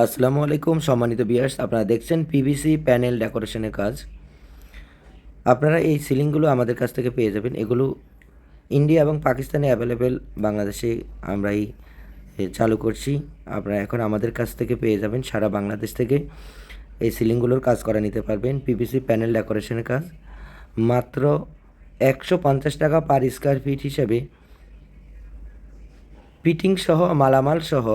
আসসালামু আলাইকুম সম্মানিত ভিউয়ার্স, আপনারা দেখছেন পিভিসি প্যানেল ডেকোরেশনের কাজ। আপনারা এই সিলিংগুলো আমাদের কাছ থেকে পেয়ে যাবেন। এগুলো ইন্ডিয়া এবং পাকিস্তানে অ্যাভেলেবেল, বাংলাদেশে আমরা চালু করছি। আপনারা এখন আমাদের কাছ থেকে পেয়ে যাবেন। সারা বাংলাদেশ থেকে এই সিলিংগুলোর কাজ করা নিতে পারবেন। পিভিসি প্যানেল ডেকোরেশনের কাজ মাত্র 150 টাকা পার স্কোয়ার ফিট হিসেবে ফিটিং সহ, মালামাল সহ,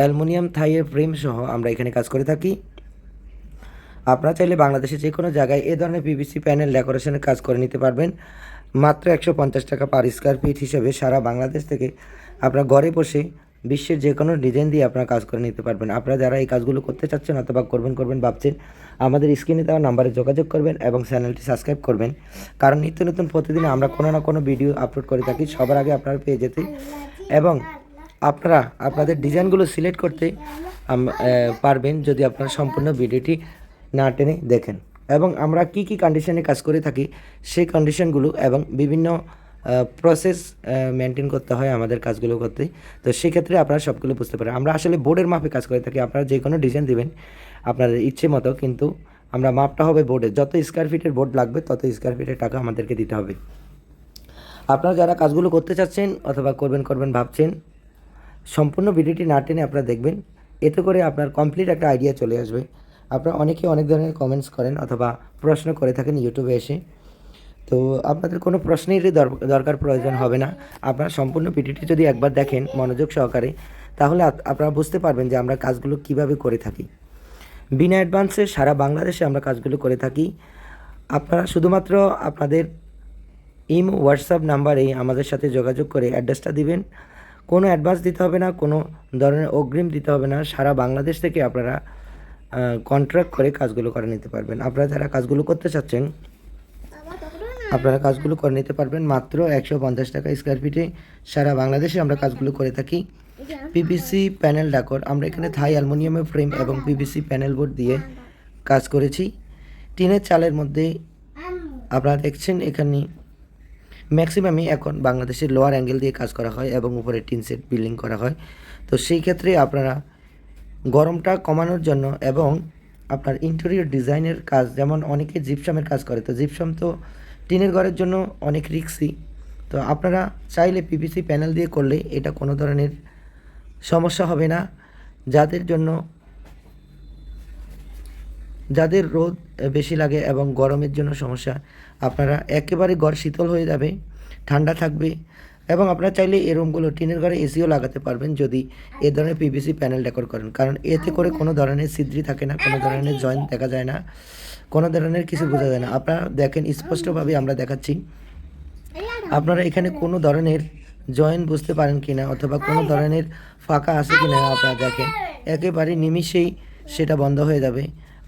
অ্যালুমিনিয়াম থাইয়ের ফ্রেম সহ আমরা এখানে কাজ করে থাকি। আপনারা চাইলে বাংলাদেশে যে কোনো জায়গায় এ ধরনের পিভিসি প্যানেল ডেকোরেশনের কাজ করে নিতে পারবেন মাত্র 150 টাকা পার স্কোয়ার ফিট হিসেবে। সারা বাংলাদেশ থেকে আপনারা ঘরে বসে বিশ্বের যে কোনো ডিজাইন দিয়ে আপনারা কাজ করে নিতে পারবেন। আপনারা যারা এই কাজগুলো করতে চাচ্ছেন অথবা করবেন ভাবছেন, আমাদের স্ক্রিনে দেওয়া নাম্বারে যোগাযোগ করবেন এবং চ্যানেলটি সাবস্ক্রাইব করবেন, কারণ নিত্য নতুন প্রতিদিন আমরা কোনো না কোনো ভিডিও আপলোড করে থাকি সবার আগে আপনারা পেয়ে যেতে, এবং আপনারা আপনাদের ডিজাইনগুলো সিলেক্ট করতে পারবেন যদি আপনারা সম্পূর্ণ ভিডিওটি না টেনে দেখেন। এবং আমরা কি কি কন্ডিশনে কাজ করে থাকি সেই কন্ডিশনগুলো এবং বিভিন্ন প্রসেস মেনটেন করতে হয় আমাদের কাজগুলো করতে, তো সেক্ষেত্রে আপনারা সবগুলো বুঝতে পারেন। আমরা আসলে বোর্ডের মাপে কাজ করে থাকি। আপনারা যে কোনো ডিজাইন দেবেন আপনাদের ইচ্ছে মতো, কিন্তু আমরা মাপটা হবে বোর্ডে। যত স্কোয়ার ফিটের বোর্ড লাগবে তত স্কোয়ার ফিটের টাকা আমাদেরকে দিতে হবে। আপনারা যারা কাজগুলো করতে চাচ্ছেন অথবা করবেন ভাবছেন, সম্পূর্ণ ভিডিওটি না টেনে আপনারা দেখবেন, এতে করে আপনার কমপ্লিট একটা আইডিয়া চলে আসবে। আপনারা অনেকে অনেক ধরনের কমেন্টস করেন অথবা প্রশ্ন করে থাকেন ইউটিউবে এসে, তো আপনাদের কোনো প্রশ্নেরই দরকার প্রয়োজন হবে না। আপনারা সম্পূর্ণ ভিডিওটি যদি একবার দেখেন মনোযোগ সহকারে, তাহলে আপনারা বুঝতে পারবেন যে আমরা কাজগুলো কিভাবে করে থাকি। বিনা অ্যাডভান্সে সারা বাংলাদেশে আমরা কাজগুলো করে থাকি। আপনারা শুধুমাত্র আপনাদের ইমো হোয়াটসঅ্যাপ নাম্বারে আমাদের সাথে যোগাযোগ করে অ্যাড্রেসটা দিবেন। কোনো অ্যাডভান্স দিতে হবে না, কোনো ধরনের অগ্রিম দিতে হবে না। সারা বাংলাদেশ থেকে আপনারা কন্ট্রাক্ট করে কাজগুলো করে নিতে পারবেন। আপনারা যারা কাজগুলো করতে চাচ্ছেন আপনারা কাজগুলো করে নিতে পারবেন মাত্র 150 টাকা স্কোয়ার ফিটে। সারা বাংলাদেশে আমরা কাজগুলো করে থাকি। পিভিসি প্যানেল ডেকোর আমরা এখানে থাই অ্যালুমিনিয়ামের ফ্রেম এবং পিভিসি প্যানেল বোর্ড দিয়ে কাজ করেছি। টিনের চালের মধ্যে আপনারা দেখছেন এখানে ম্যাক্সিমামই এখন বাংলাদেশের লোয়ার অ্যাঙ্গেল দিয়ে কাজ করা হয় এবং উপরে টিন সেট বিল্ডিং করা হয়। তো সেই ক্ষেত্রে আপনারা গরমটা কমানোর জন্য এবং আপনার ইন্টেরিয়র ডিজাইনের কাজ, যেমন অনেকে জিপসামের কাজ করে, তো জিপসাম তো টিনের ঘরের জন্য অনেক রিস্কি। তো আপনারা চাইলে পিভিসি প্যানেল দিয়ে করলে এটা কোনো ধরনের সমস্যা হবে না। যাদের রোদ বেশি লাগে এবং গরমের জন্য সমস্যা, আপনারা একেবারে ঘর শীতল হয়ে যাবে, ঠান্ডা থাকবে। এবং আপনারা চাইলে এই রুমগুলো টিনের ঘরে এসিও লাগাতে পারবেন যদি এ ধরনের পিভিসি প্যানেল ডেকোর করেন, কারণ এতে করে কোনো ধরনের ছিদ্রি থাকে না, কোনো ধরনের জয়েন্ট দেখা যায় না, কোনো ধরনের কিছু বোঝা যায় না। আপনারা দেখেন স্পষ্টভাবে আমরা দেখাচ্ছি, আপনারা এখানে কোনো ধরনের জয়েন্ট বুঝতে পারেন কি না অথবা কোনো ধরনের ফাঁকা আছে কি না আপনারা দেখেন, একেবারে নিমিষেই সেটা বন্ধ হয়ে যাবে।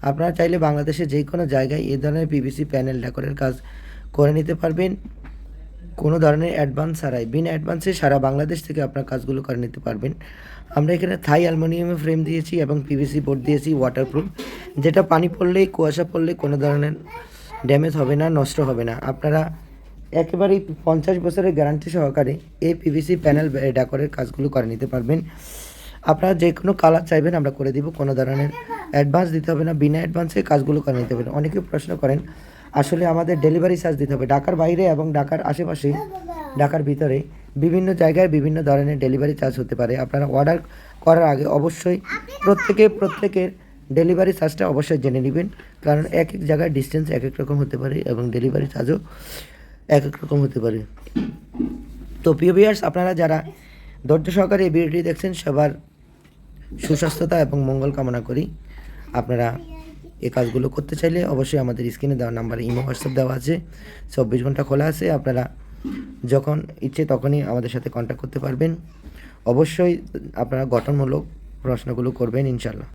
আপনারা চাইলে বাংলাদেশে যে কোনো জায়গায় এই ধরনের পিভিসি প্যানেল ডেকোরের কাজ করে নিতে পারবেন কোনো ধরনের অ্যাডভান্স ছাড়াই। বিনা অ্যাডভান্সে সারা বাংলাদেশ থেকে আপনার কাজগুলো করে নিতে পারবেন। আমরা এখানে থাই অ্যালুমিনিয়ামের ফ্রেম দিয়েছি এবং পিভিসি বোর্ড দিয়েছি ওয়াটারপ্রুফ, যেটা পানি পড়লে, কুয়াশা পড়লে কোনো ধরনের ড্যামেজ হবে না, নষ্ট হবে না। আপনারা একেবারেই 50 বছরের গ্যারান্টি সহকারে এই পিভিসি প্যানেল ডেকোরের কাজগুলো করে নিতে পারবেন। আপনারা যে কোনো কালার চাইবেন আমরা করে দিব, কোনো ধরনের অ্যাডভান্স দিতে হবে না, বিনা অ্যাডভান্সে কাজগুলো করে নিতে পারবেন। অনেকে প্রশ্ন করেন, আসলে আমাদের ডেলিভারি চার্জ দিতে হবে। ঢাকার বাইরে এবং ঢাকার আশেপাশে, ঢাকার ভিতরে বিভিন্ন জায়গায় বিভিন্ন ধরনের ডেলিভারি চার্জ হতে পারে। আপনারা অর্ডার করার আগে অবশ্যই প্রত্যেকের ডেলিভারি চার্জটা অবশ্যই জেনে নেবেন, কারণ এক এক জায়গায় ডিস্টেন্স এক এক রকম হতে পারে এবং ডেলিভারি চার্জও এক এক রকম হতে পারে। তো প্রিয় ভিউয়ার্স, আপনারা যারা ধৈর্য সহকারে এই ভিডিওটি দেখছেন সবার সুস্বাস্থ্যতা এবং মঙ্গল কামনা করি। আপনারা এই কাজগুলো করতে চাইলে অবশ্যই আমাদের স্ক্রিনে দেওয়া নাম্বারে ইমো হোয়াটসঅ্যাপ দেওয়া আছে, 24 ঘন্টা খোলা আছে। আপনারা যখন ইচ্ছে তখনই আমাদের সাথে কন্ট্যাক্ট করতে পারবেন। অবশ্যই আপনারা গঠনমূলক প্রশ্নগুলো করবেন ইনশাল্লাহ।